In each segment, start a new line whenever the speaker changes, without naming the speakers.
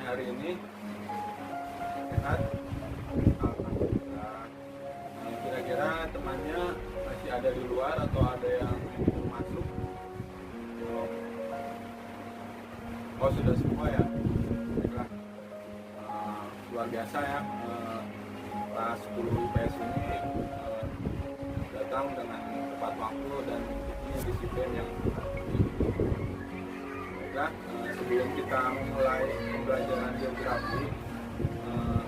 hari ini sehat. Kira-kira temannya masih ada di luar atau ada yang masuk? Oh sudah semua ya. Baiklah. Luar biasa ya, kelas 10 IPS ini datang dengan tepat waktu dan punya disiplin yang tinggi. Baiklah, sebelum kita memulai pembelajaran geografi,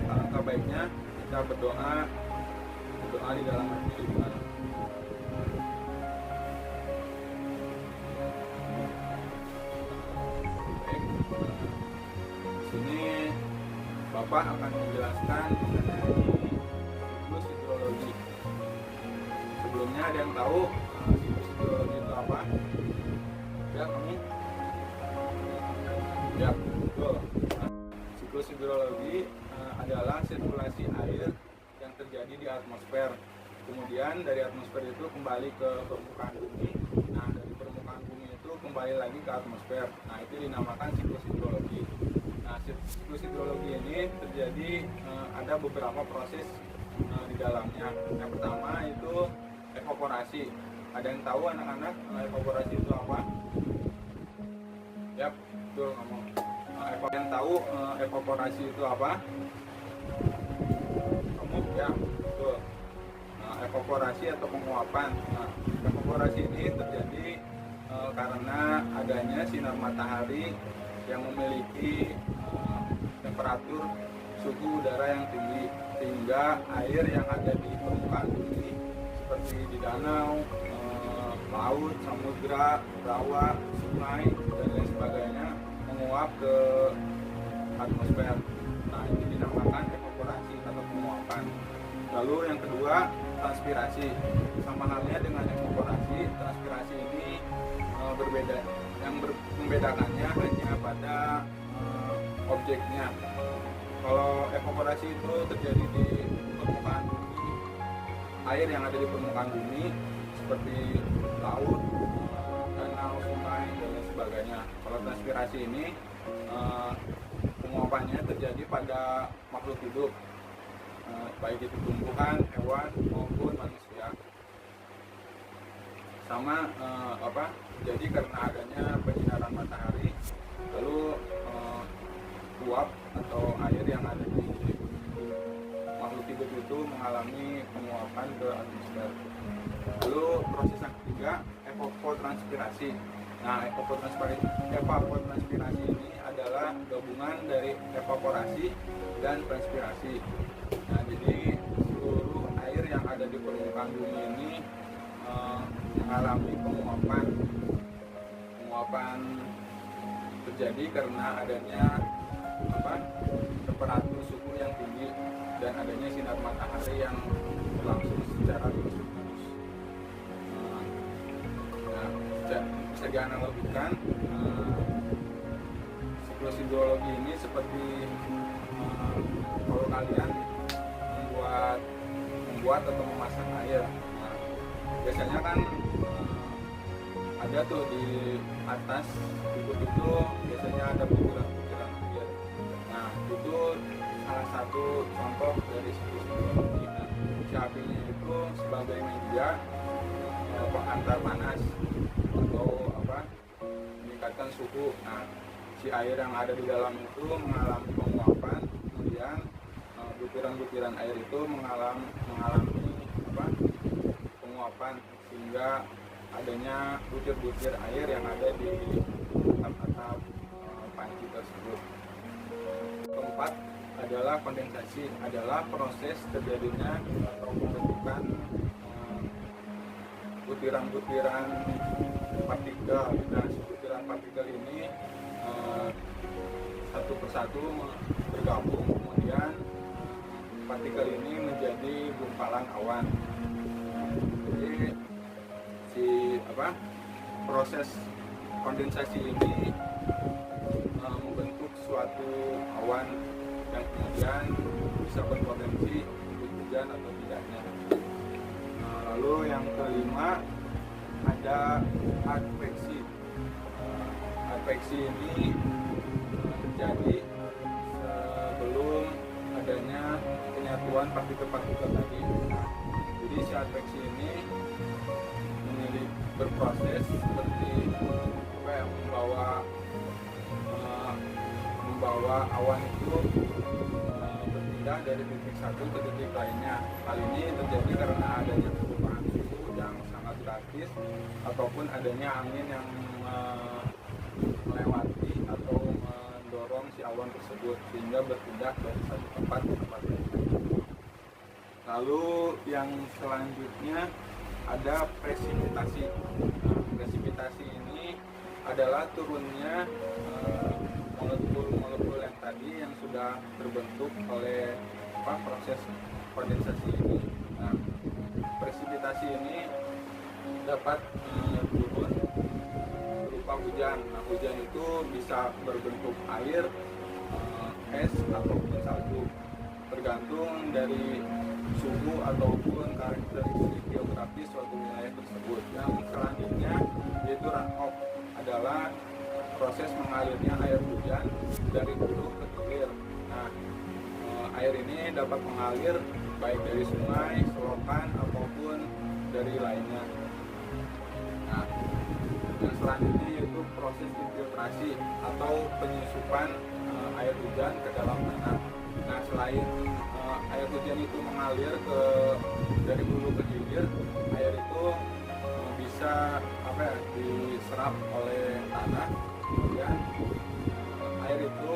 alangkah baiknya kita berdoa di dalam hati. Bapak akan menjelaskan mengenai siklus hidrologi. Sebelumnya ada yang tahu siklus hidrologi itu apa? Ya, kamu? Ya, betul. Siklus hidrologi adalah sirkulasi air yang terjadi di atmosfer. Kemudian dari atmosfer itu kembali ke permukaan bumi. Nah, dari permukaan bumi itu kembali lagi ke atmosfer. Nah, itu dinamakan siklus hidrologi. Nah, siklus hidrologi ini terjadi ada beberapa proses di dalamnya. Yang pertama itu evaporasi. Ada yang tahu anak-anak evaporasi itu apa? Ya, betul kamu. Yang tahu evaporasi itu apa? Kamu? Ya, betul. Evaporasi atau penguapan. Nah, evaporasi ini terjadi karena adanya sinar matahari yang memiliki temperatur suhu udara yang tinggi, sehingga air yang ada di permukaan bumi seperti di danau, laut, samudra, rawa, sungai dan lain sebagainya menguap ke atmosfer. Nah, ini dinamakan evaporasi atau penguapan. Lalu yang kedua, transpirasi. Sama halnya dengan evaporasi, transpirasi ini berbeda. Yang membedakannya hanya pada objeknya. Kalau evaporasi itu terjadi di permukaan bumi, air yang ada di permukaan bumi seperti laut, danau, sungai dan lain sebagainya. Kalau transpirasi ini penguapannya terjadi pada makhluk hidup, baik itu tumbuhan, hewan maupun manusia. Sama jadi karena adanya penyinaran matahari, lalu uap atau air yang ada di makhluk hidup itu mengalami penguapan ke atmosfer. Lalu proses yang ketiga, evapotranspirasi. Nah, evapotranspirasi ini adalah gabungan dari evaporasi dan transpirasi. Nah, jadi seluruh air yang ada di permukaan bumi ini mengalami penguapan terjadi karena adanya temperatur suhu yang tinggi dan adanya sinar matahari yang berlangsung secara terus-menerus. Bisa dianalogikan siklus hidrologi ini seperti kalau kalian membuat atau memasak air. Nah, biasanya kan ada tuh di atas bubut itu biasanya ada butiran-butiran air. Nah, itu salah satu contoh dari siklus hidrologi. Nah, si apinya itu sebagai media pengantar panas atau meningkatkan suhu. Nah, si air yang ada di dalam itu mengalami penguapan, kemudian butiran-butiran air itu mengalami penguapan sehingga adanya butir-butir air yang ada di atap-atap panci tersebut. Keempat adalah kondensasi, adalah proses terjadinya atau pembentukan butiran-butiran partikel. Nah, butiran partikel ini satu persatu bergabung, kemudian partikel ini menjadi gumpalan awan. Jadi proses kondensasi ini membentuk suatu awan yang kemudian bisa berpotensi hujan atau tidaknya. Lalu yang kelima ada adveksi. Adveksi ini terjadi partikel-partikel tadi. Nah, jadi si adveksi ini berproses seperti membawa awan itu berpindah dari titik satu ke titik lainnya. Hal ini terjadi karena adanya perubahan suhu yang sangat drastis ataupun adanya angin yang melewati atau mendorong si awan tersebut sehingga berpindah dari satu tempat ke tempat lain. Lalu yang selanjutnya ada presipitasi. Nah, presipitasi ini adalah turunnya molekul-molekul yang tadi yang sudah terbentuk oleh proses kondensasi ini. Nah, presipitasi ini dapat turun berupa hujan. Nah, hujan itu bisa berbentuk air, es ataupun salju, tergantung dari suhu ataupun karakteristik geografis suatu wilayah tersebut. Yang selanjutnya yaitu runoff, adalah proses mengalirnya air hujan dari hulu ke hilir. Nah, air ini dapat mengalir baik dari sungai, selokan ataupun dari lainnya. Nah, yang selanjutnya yaitu proses infiltrasi atau penyusupan air hujan ke dalam tanah. Nah, selain air hujan itu mengalir dari hulu ke hilir, air itu bisa diserap oleh tanah, kemudian air itu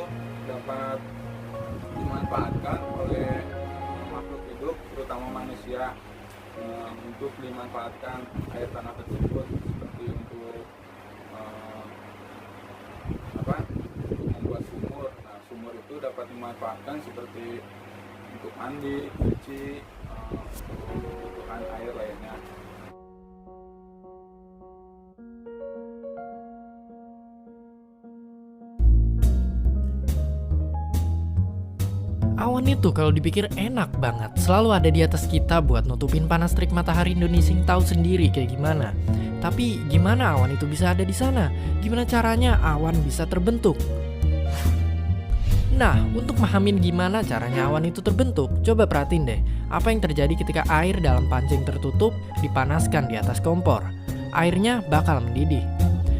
dapat dimanfaatkan oleh makhluk hidup terutama manusia untuk dimanfaatkan air tanah tersebut seperti untuk membuat sumur. Nah, sumur itu dapat dimanfaatkan seperti untuk mandi, cuci, kebutuhan air lainnya.
Awan itu kalau dipikir enak banget, selalu ada di atas kita buat nutupin panas terik matahari Indonesia. Tahu sendiri kayak gimana. Tapi gimana awan itu bisa ada di sana? Gimana caranya awan bisa terbentuk? Nah, untuk memahami gimana caranya awan itu terbentuk, coba perhatiin deh apa yang terjadi ketika air dalam pancing tertutup dipanaskan di atas kompor. Airnya bakal mendidih.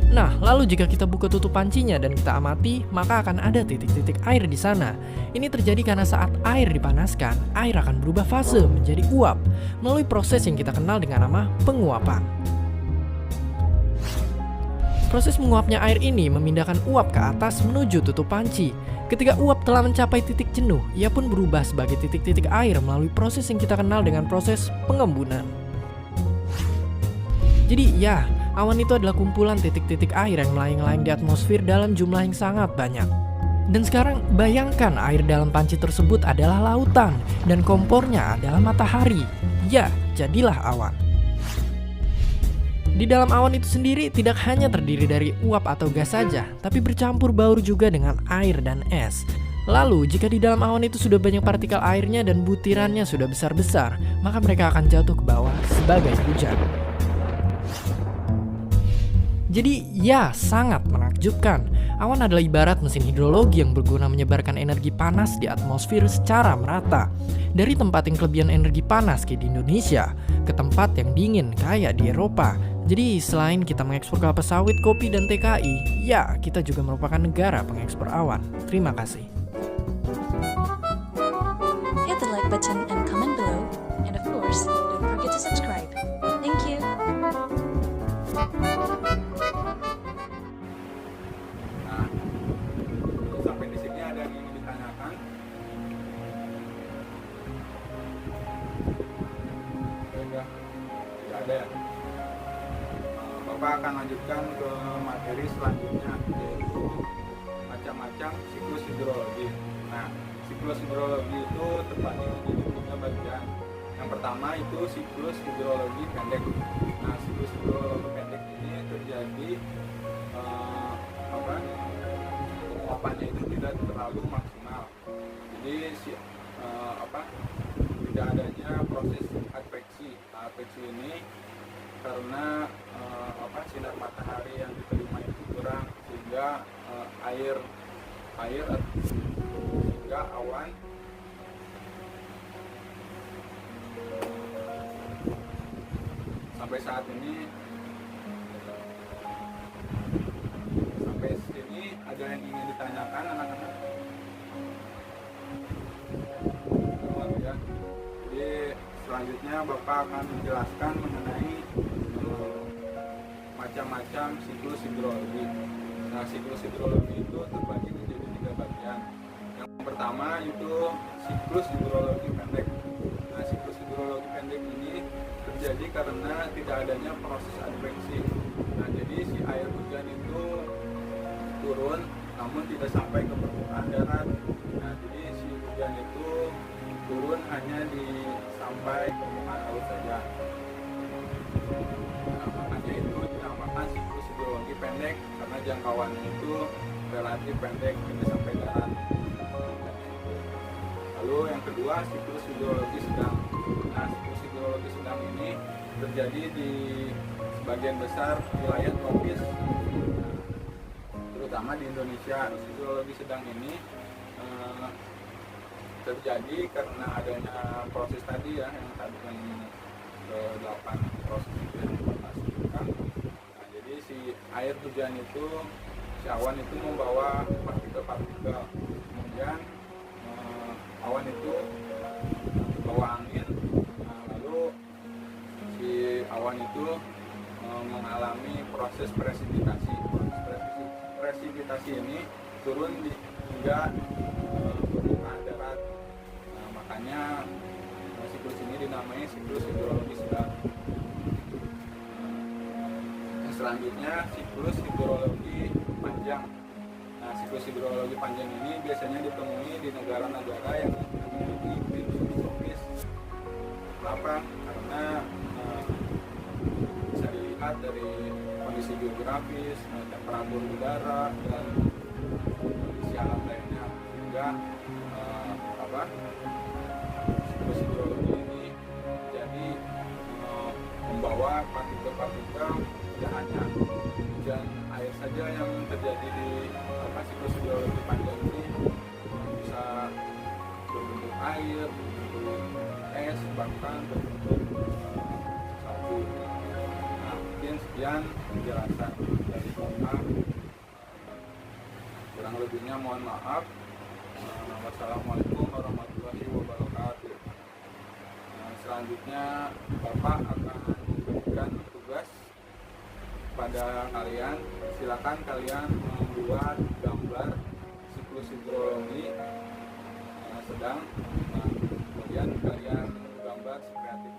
Nah, lalu jika kita buka tutup pancinya dan kita amati, maka akan ada titik-titik air di sana. Ini terjadi karena saat air dipanaskan, air akan berubah fase menjadi uap melalui proses yang kita kenal dengan nama penguapan. Proses menguapnya air ini memindahkan uap ke atas menuju tutup panci. Ketika uap telah mencapai titik jenuh, ia pun berubah sebagai titik-titik air melalui proses yang kita kenal dengan proses pengembunan. Jadi ya, awan itu adalah kumpulan titik-titik air yang melayang-layang di atmosfer dalam jumlah yang sangat banyak. Dan sekarang bayangkan air dalam panci tersebut adalah lautan dan kompornya adalah matahari. Ya, jadilah awan. Di dalam awan itu sendiri tidak hanya terdiri dari uap atau gas saja, tapi bercampur baur juga dengan air dan es. Lalu, jika di dalam awan itu sudah banyak partikel airnya dan butirannya sudah besar-besar, maka mereka akan jatuh ke bawah sebagai hujan. Jadi ya, sangat menakjubkan. Awan adalah ibarat mesin hidrologi yang berguna menyebarkan energi panas di atmosfer secara merata. Dari tempat yang kelebihan energi panas kayak di Indonesia, ke tempat yang dingin kayak di Eropa. Jadi selain kita mengekspor kelapa sawit, kopi, dan TKI, ya kita juga merupakan negara pengekspor awan. Terima kasih.
Hit the like button and comment below. And of course, don't forget to subscribe. Thank you.
Sampai di sini ada yang ingin ditanyakan? Tidak ada ya? Bapak akan lanjutkan ke materi selanjutnya, yaitu macam-macam siklus hidrologi. Nah, siklus hidrologi itu terbagi menjadi 3 bagian. Yang pertama itu siklus hidrologi pendek. Nah, siklus hidrologi pendek ini terjadi penguapannya itu tidak terlalu maksimal. Jadi tidak adanya proses adveksi. Adveksi ini karena sinar matahari yang diterima itu kurang, sehingga sehingga awan sampai saat ini ada yang ingin ditanyakan anak-anak? Ya. Jadi selanjutnya Bapak akan menjelaskan mengenai macam-macam siklus hidrologi. Nah, siklus hidrologi itu terbagi menjadi 3 bagian. Yang pertama itu siklus hidrologi pendek. Nah, siklus hidrologi pendek ini terjadi karena tidak adanya proses adveksi. Nah, jadi si air hujan itu turun namun tidak sampai ke permukaan darat. Nah, jadi si hujan itu turun hanya di sampai permukaan laut saja. Nah, makanya itu dinamakan siklus hidrologi pendek karena jangkauannya itu relatif pendek, tidak sampai darat. Lalu yang kedua siklus hidrologi sedang. Nah, siklus hidrologi sedang ini terjadi di sebagian besar wilayah tropis, terutama di Indonesia. Hidrologi sedang ini terjadi karena adanya proses tadi ya, yang tadi yang 8 proses itu yang Bapak sebutkan. Nah, jadi si air hujan itu, si awan itu membawa partikel-partikel, kemudian awan itu bawa angin. Nah, lalu si awan itu mengalami proses presipitasi. Presipitasi ini turun hingga permukaan darat. Nah, makanya siklus ini dinamai siklus hidrologi sedang. Selanjutnya siklus hidrologi panjang. Nah, siklus hidrologi panjang ini biasanya ditemui di negara-negara yang memiliki iklim subtropis. Kenapa? Karena bisa dilihat dari kondisi geografis, temperatur udara, dan kondisi alam lainnya, sehingga siklus hidrologi ini jadi membawa partikel-partikel, tidak hanya hujan air saja yang terjadi di siklus hidrologi panjang ini, bisa berbentuk air, berbentuk es, bahkan berbentuk salju. Nah, mungkin sekian penjelasan dari Bapak. Kurang lebihnya mohon maaf. Wassalamualaikum warahmatullahi wabarakatuh. Selanjutnya Bapak akan memberikan tugas pada kalian. Silakan kalian membuat gambar siklus hidrologi sedang. Kemudian kalian gambar sekreatif